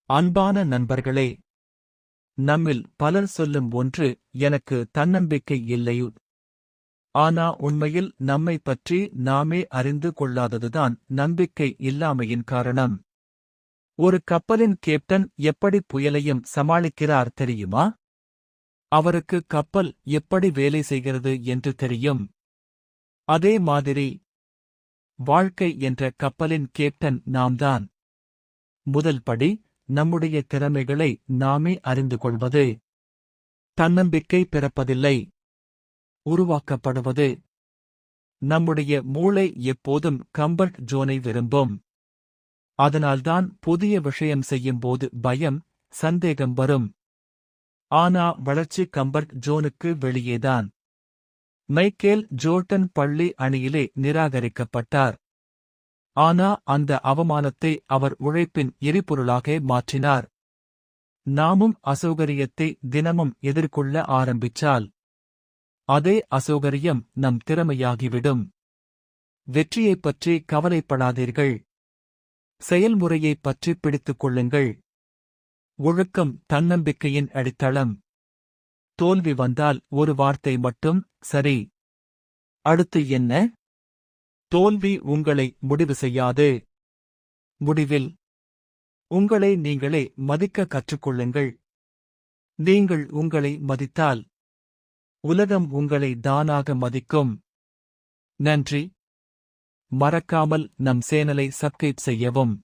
அன்பான நண்பர்களே, நம்மில் பலர் சொல்லும் ஒன்று, எனக்கு தன்னம்பிக்கை இல்லை. ஆனா உண்மையில் நம்மை பற்றி நாமே அறிந்து கொள்ளாததுதான் நம்பிக்கை இல்லாமையின் காரணம். ஒரு கப்பலின் கேப்டன் எப்படி புயலையும் சமாளிக்கிறார் தெரியுமா? அவருக்கு கப்பல் எப்படி வேலை செய்கிறது என்று தெரியும். அதே மாதிரி வாழ்க்கை என்ற கப்பலின் கேப்டன் நாம்தான். முதல் படி, நம்முடைய திறமைகளை நாமே அறிந்து கொள்வது. தன்னம்பிக்கை பிறப்பதில்லை, உருவாக்கப்படுவது. நம்முடைய மூளை எப்போதும் கம்ஃபர்ட் ஜோனை விரும்பும். அதனால்தான் புதிய விஷயம் செய்யும்போது பயம், சந்தேகம் வரும். ஆனா வளர்ச்சி கம்ஃபர்ட் ஜோனுக்கு வெளியேதான். மைக்கேல் ஜோர்டன் பள்ளி அணியிலே நிராகரிக்கப்பட்டார். ஆனா அந்த அவமானத்தை அவர் உழைப்பின் எரிபொருளாக மாற்றினார். நாமும் அசௌகரியத்தை தினமும் எதிர்கொள்ள ஆரம்பிச்சால், அதே அசௌகரியம் நம் திறமையாகிவிடும். வெற்றியைப் பற்றி கவலைப்படாதீர்கள். செயல்முறையைப் பற்றி பிடித்துக் கொள்ளுங்கள். ஒழுக்கம் தன்னம்பிக்கையின் அடித்தளம். தோல்வி வந்தால் ஒரு வார்த்தை மட்டும், சரி. அடுத்து என்ன? தோல்வி உங்களை முடிவு செய்யாது. முடிவில் உங்களை நீங்களே மதிக்க கற்றுக்கொள்ளுங்கள். நீங்கள் உங்களை மதித்தால் உலகம் உங்களை தானாக மதிக்கும். நன்றி. மறக்காமல் நம் சேனலை சப்ஸ்கிரைப் செய்யவும்.